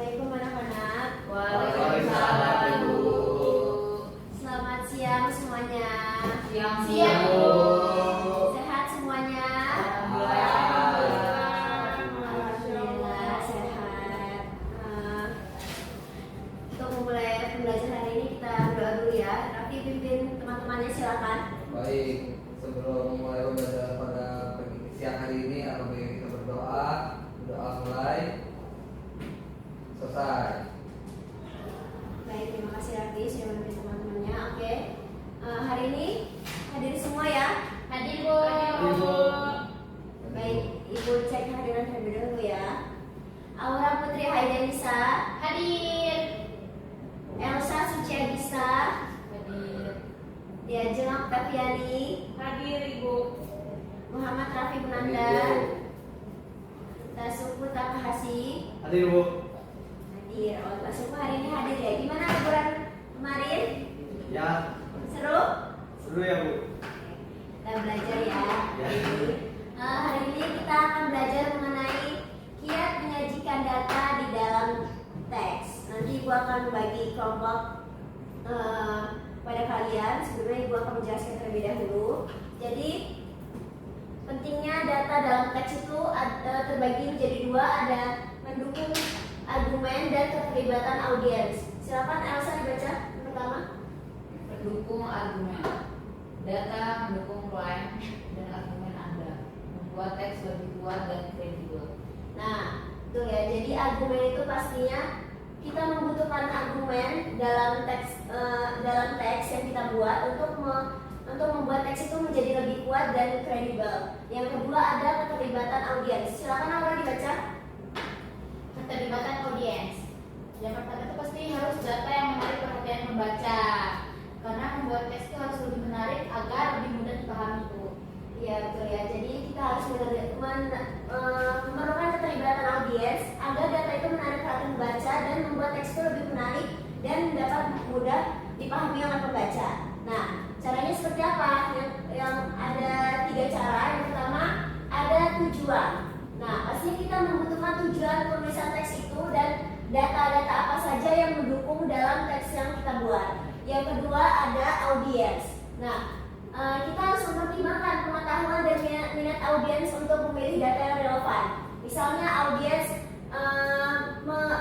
Assalamualaikum anak-anak. Waalaikumsalam, Ibu. Selamat siang semuanya. Siang, Bu. Sehat semuanya? Alhamdulillah sehat. Untuk memulai pembelajaran hari ini kita berdoa dulu ya. Raffi pimpin teman-temannya, silakan. Baik, sebelum mulai pembelajaran pada siang hari ini, apabila kita berdoa mulai selesai. Baik, terima kasih Raffi sudah memimpin teman-temannya. Oke. Hari ini hadir semua ya? Hadir, Bu. Baik, Ibu cek kehadiran terlebih dahulu ya. Aura Putri Haidanisa, Hadir. Elsa Suci Agista, Hadir. Diajeng Oktaviani, Hadir, Ibu. Muhammad Rafi Bunanda, Tasuku Takahasi. Hadir, Bu. Hadir. Oh, Tasuku hari ini hadir ya. Gimana liburan kemarin? Ya, Seru? seru ya, Bu. Kita belajar ya. Ya. Hari ini kita akan belajar mengenai kiat menyajikan data di dalam teks. Nanti Ibu akan membagi kelompok pada kalian. Sebelumnya Ibu akan menjelaskan terlebih dahulu. Jadi pentingnya data dalam teks itu terbagi menjadi dua, ada mendukung argumen dan keterlibatan audiens. Silakan Elsa dibaca yang pertama. Mendukung argumen. Data mendukung klaim dan argumen Anda, membuat teks lebih kuat dan kredibel. Nah, betul ya. Jadi argumen itu pastinya kita membutuhkan argumen dalam teks yang kita buat untuk membuat teks itu menjadi lebih kuat dan kredibel. Yang kedua ada keterlibatan audiens. Silakan Aura dibaca. Keterlibatan audiens. Yang pertama itu pasti harus data yang menarik perhatian pembaca. Karena membuat teks itu harus lebih menarik agar lebih mudah dipahami, Bu. Iya betul ya. Jadi kita harus memerlukan keterlibatan audiens agar data itu menarik perhatian pembaca dan membuat teks itu lebih menarik dan dapat mudah dipahami oleh pembaca. Nah, caranya seperti apa? Yang ada 3 cara. Yang pertama ada tujuan. Nah, pastinya kita membutuhkan tujuan penulisan teks itu dan data-data apa saja yang mendukung dalam teks yang kita buat. Yang kedua ada audiens. Nah, kita harus mempertimbangkan pengetahuan dan minat audiens untuk memilih data yang relevan. Misalnya audiens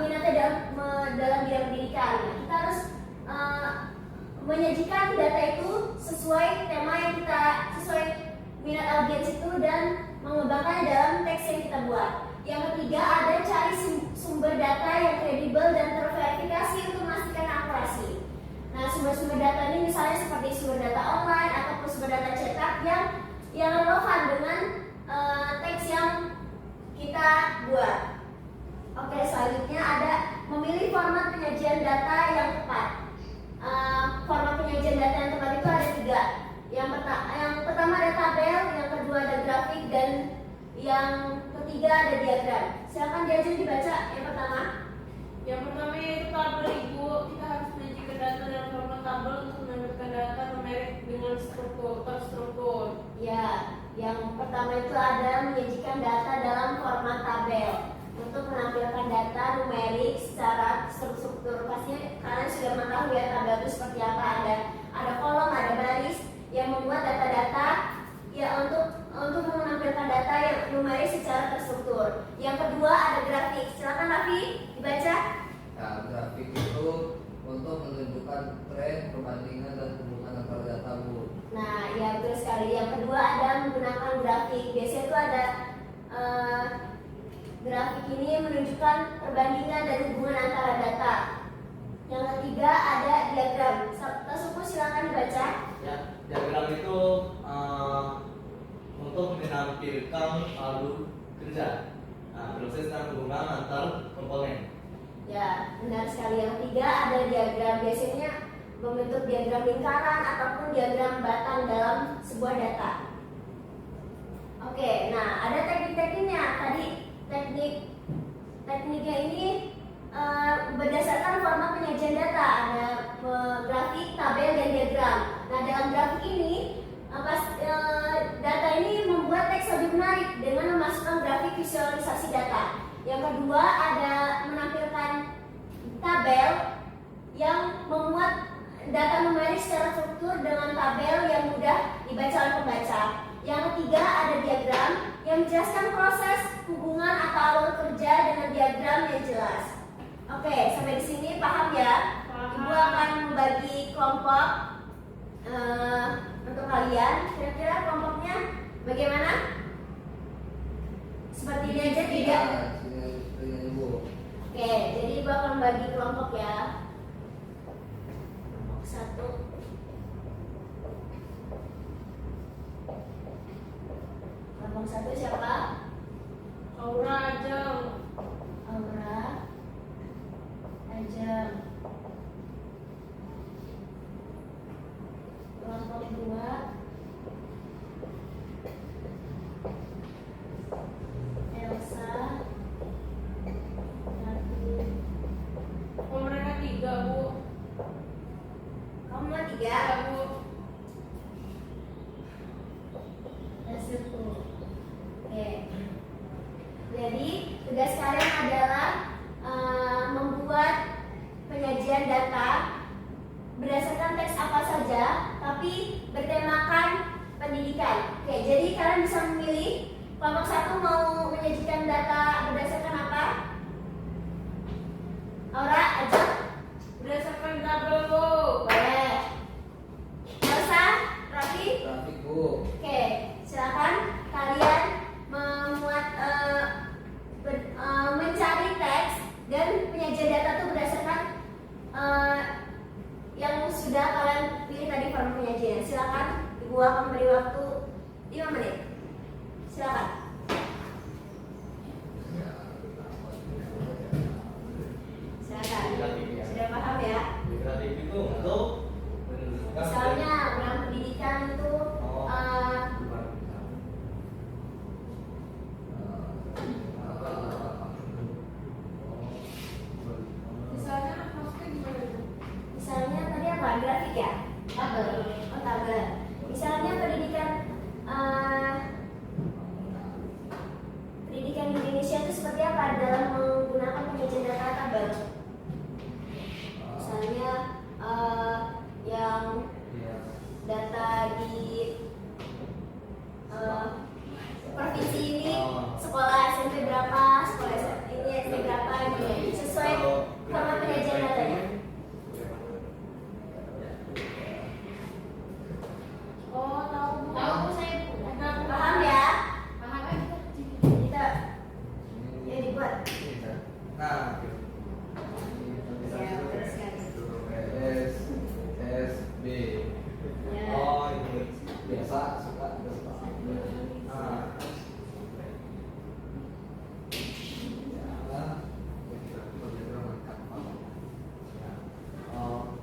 minatnya dalam bidang pendidikan. Nah, kita harus menyajikan data itu sesuai tema yang kita sesuai minat audiens itu dan mengembangkannya dalam teks yang kita buat. Yang ketiga ada cari sumber data yang kredibel dan terverifikasi untuk memastikan akurasi. Nah, sumber-sumber data ini misalnya seperti sumber data online ataupun sumber data cetak yang relevan dengan teks yang kita buat. Oke, selanjutnya ada memilih format penyajian data yang tepat. Format penyajian data yang tepat itu ada 3. Yang pertama ada tabel, yang kedua ada grafik, dan yang ketiga ada diagram. Silakan Diajeng dibaca yang pertama. Yang pertama yaitu tabel, Ibu. Kita harus menyajikan data dalam format tabel untuk menampilkan data numerik dengan terstruktur. Ya, yang pertama itu ada menyajikan data dalam format tabel untuk menampilkan data numerik secara struktur. Pastinya kalian sudah mengetahui ya tabel itu seperti apa. Ada kolom, ada baris yang membuat data-data ya untuk menampilkan data yang numerik secara terstruktur. Yang kedua ada grafik. Silakan Raffi dibaca. Nah, grafik itu untuk menunjukkan tren, perbandingan, dan hubungan antara data, Bu. Nah, ya betul sekali. Yang kedua ada menggunakan grafik. Biasanya itu ada grafik ini menunjukkan perbandingan dan hubungan antara data. Yang ketiga ada diagram. Tasuku silakan dibaca. Ya, diagram itu untuk menampilkan alur kerja, proses dan hubungan antar komponen. Ya, benar sekali. Yang ketiga ada diagram. Biasanya membentuk diagram lingkaran ataupun diagram batang dalam sebuah data. Oke, nah ada teknik-tekniknya. Tadi tekniknya ini berdasarkan format penyajian data. Ada grafik, tabel, dan diagram. Nah, dalam grafik ini data ini membuat teks lebih menarik dengan memasukkan grafik visualisasi data. Yang kedua ada menampilkan tabel yang memuat data numerik secara struktur dengan tabel yang mudah dibaca oleh pembaca. Yang ketiga ada diagram yang menjelaskan proses hubungan atau alur kerja dengan diagram yang jelas. Oke, sampai di sini paham ya? Ibu akan membagi kelompok untuk kalian. Kira-kira kelompoknya bagaimana? Seperti ini aja tidak? Sini Ibu. Oke, jadi ibu akan membagi kelompok ya. Kelompok 1. Kelompok 1 siapa? Aura Ajeng. Aura Ajeng. Kelompok 2 Elsa. Oh, mereka 3, Bu. Kamu 3? Ya, Bu. Oke. Jadi tugas kalian adalah membuat penyajian data berdasarkan teks apa saja, tapi bertemakan pendidikan. Oke, jadi kalian bisa memilih kelompok 1 mau menyajikan data berdasarkan apa? Aura, aja. Berdasarkan tabel, Bu. Boleh. Elsa, Raffi. Grafik Bu. Oke, silakan kalian memuat mencari teks dan penyajian data itu berdasarkan yang sudah kalian pilih tadi form penyajian. Silakan, ibu akan memberi waktu 5 menit. Silakan. Silakan. Sudah paham ya? Grafik itu untuk menunjukkan Misalnya dalam pendidikan itu Misalnya maksudnya gimana, Bu? misalnya tadi apa? Grafik ya? Tabel. Oh, tabel. Misalnya pendidikan pendidikan di Indonesia itu seperti apa dalam menggunakan penyajian data tabel? Misalnya yang data di provinsi ini sekolah SMP berapa, sekolah ini SD berapa gitu, sesuai format penyajian datanya. Oh, tahu, Bu. Tahu Bu, saya Bu. Ada, Bu. Paham ya? Paham kan? Kita ya dibuat. Nah, Ya, betul sekali. S B. Ya. Oh, ini. Biasa suka biasa. Ah. Oh.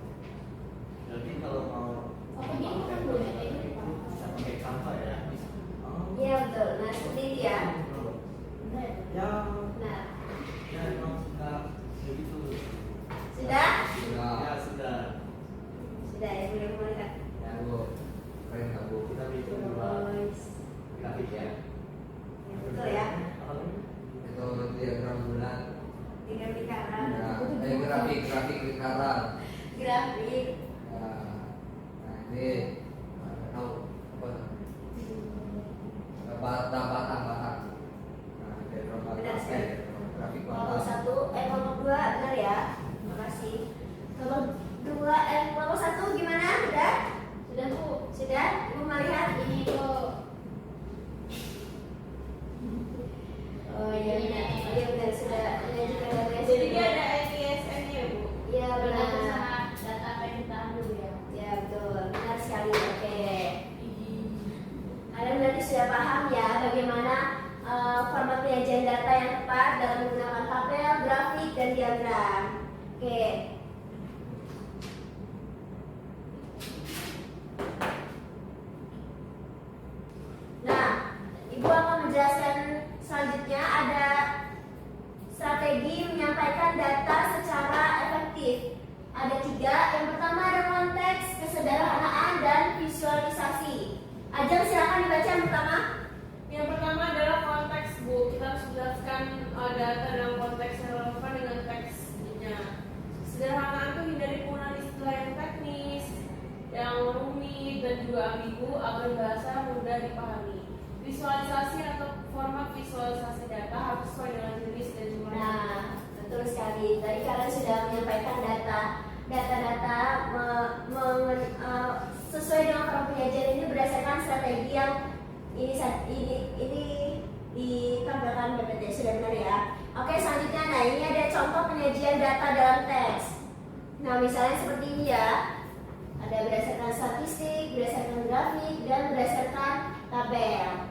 Jadi kalau mau Oh, begini kan Bu, ya, kayak gini. bisa pakai Canva ya. Oh. Iya betul. Nah seperti itu ya. Benar. Ya, Nah, ya emang suka begitu. sudah? Ya sudah. Sudah ya, boleh melihat. Ya Bu, keren nggak Bu? Kita bikin dua grafik ya. Ya, betul ya. Apa ini? Itu diagram bulan. Tiga lingkaran. Ya, grafik lingkaran. Grafik. Ya. Nah ini tahu apa? Batang. Nah, diagram batang. Benar sekali. Grafik Kelompok batang. 1, kelompok 2 benar ya. Terima kasih. Kelompok 2, kelompok 1 gimana? Sudah? Sudah Bu. Sudah? Ibu melihat? Ini Bu. Oh iya benar. Iya benar sudah menyajikan data. Jadi dia ada NISN-nya, Bu. Iya benar. Bergantung sama data apa yang kita ambil Bu, ya. Ya betul. Benar sekali. Oke. Kalian berarti sudah paham ya bagaimana format penyajian data yang tepat dalam menggunakan tabel, grafik, dan diagram. Oke. Nah, Ibu akan menjelaskan selanjutnya ada strategi menyampaikan data secara efektif. Ada 3. Yang pertama ada konteks, kesederhanaan, dan visualisasi. Ajeng silakan dibaca yang pertama. Yang pertama adalah konteks, Bu. Kita harus menjelaskan data dalam konteks yang relevan dengan teksnya. ambigu agar bahasa mudah dipahami. Visualisasi atau format visualisasi data harus sesuai dengan jenis dan jumlah. Nah, betul sekali. Tadi kalian sudah menyampaikan data-data sesuai dengan program penyajian ini berdasarkan strategi yang ini ditampilkan BPT, sudah benar ya. Oke, selanjutnya, nah ini ada contoh penyajian data dalam teks. Nah, misalnya seperti ini ya. Ada berdasarkan statistik, berdasarkan grafik, dan berdasarkan tabel.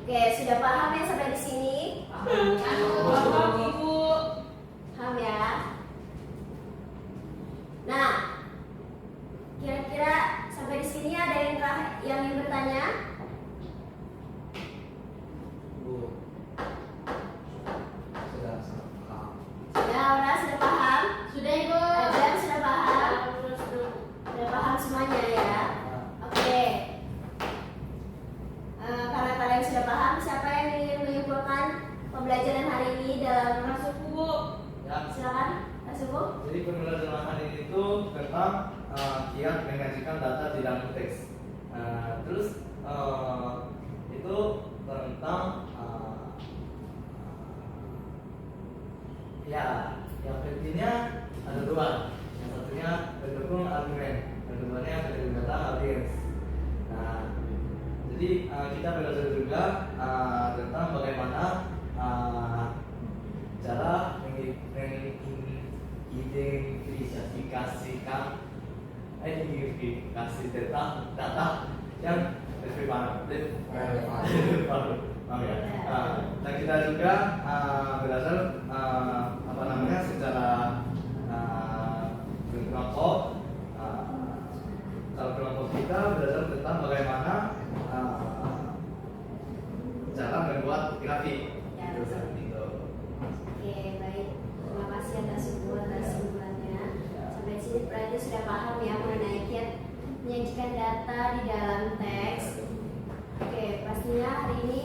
Oke, sudah paham ya sampai di sini? Paham, Ibu. Paham ya? Nah, kira-kira sampai di sini ada yang ingin bertanya? Bu, sudah sangat paham. Sudah, Aura sudah paham? Sudah Ibu. Adam sudah paham? Terus dulu. Sudah paham semuanya ya? Oke. Karena kalian sudah paham, siapa yang ingin menyimpulkan pembelajaran hari ini dalam Masuk, Bu. Ya. silakan, Pak Subuh. Jadi pembelajaran hari ini itu tentang kiat menyajikan data di dalam teks. Terus itu tentang ya yang pentingnya ada dua. Yang satunya pendukung argumen, yang keduanya pendukung data audience. Nah, jadi kita belajar juga tentang bagaimana cara identifikasi data yang relevan. Dan kita juga belajar secara berkelompok. Kalau kelompok kita belajar tentang bagaimana cara membuat grafik. Ya, betul. Gitu. Oke, baik. Terima kasih atas simpulannya. Sampai di sini berarti sudah paham ya mengenai kiat menyajikan data di dalam teks. Oke, pastinya hari ini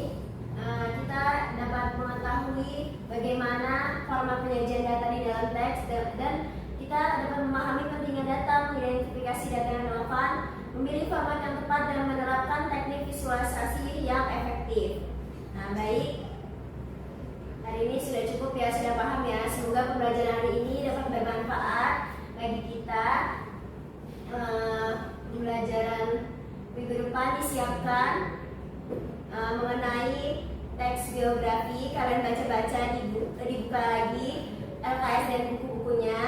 kita dapat mengetahui bagaimana format penyajian data di dalam teks dan kita dapat memahami pentingnya data, mengidentifikasi data yang relevan, memilih format yang tepat dan menerapkan teknik visualisasi yang efektif. Nah, baik. Hari ini sudah cukup ya, sudah paham ya. Semoga pembelajaran hari ini dapat bermanfaat bagi kita. Pembelajaran minggu depan disiapkan mengenai teks biografi. Kalian baca-baca, dibuka lagi LKS dan buku-bukunya.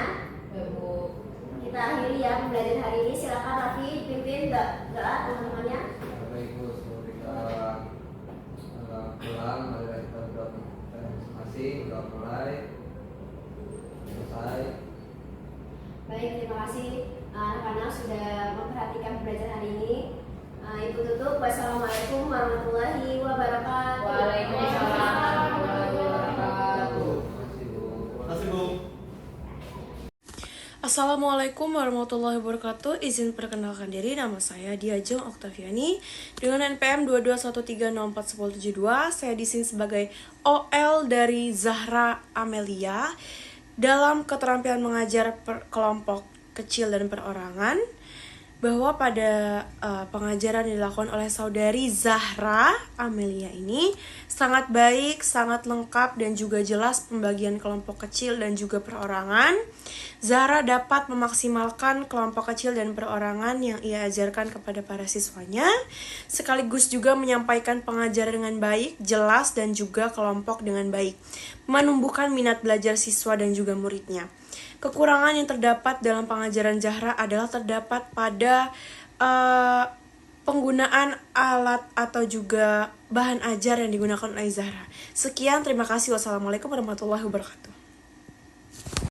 Kita akhiri ya pembelajaran hari ini. Silakan Raffi pimpin teman-temannya. Baik Bu, sebelum kita pulang, mari kita berdoa masing-masing, udah mulai selesai. Baik, terima kasih anak-anak sudah memperhatikan pembelajaran hari ini. Ibu tutup. Wassalamualaikum warahmatullahi wabarakatuh. Waalaikumsalam warahmatullahi wabarakatuh. Terima kasih Bu. Assalamualaikum warahmatullahi wabarakatuh. Izin perkenalkan diri, nama saya Diajeng Oktaviani dengan NPM 221304172. Saya di sini sebagai OL dari Zahra Amelia dalam keterampilan mengajar kelompok kecil dan perorangan, bahwa pada pengajaran yang dilakukan oleh saudari Zahra Amelia ini sangat baik, sangat lengkap dan juga jelas pembagian kelompok kecil dan juga perorangan. Zahra dapat memaksimalkan kelompok kecil dan perorangan yang ia ajarkan kepada para siswanya, sekaligus juga menyampaikan pengajaran dengan baik, jelas dan juga kelompok dengan baik, menumbuhkan minat belajar siswa dan juga muridnya. Kekurangan yang terdapat dalam pengajaran Zahra adalah terdapat pada penggunaan alat atau juga bahan ajar yang digunakan oleh Zahra. Sekian, terima kasih. Wassalamualaikum warahmatullahi wabarakatuh.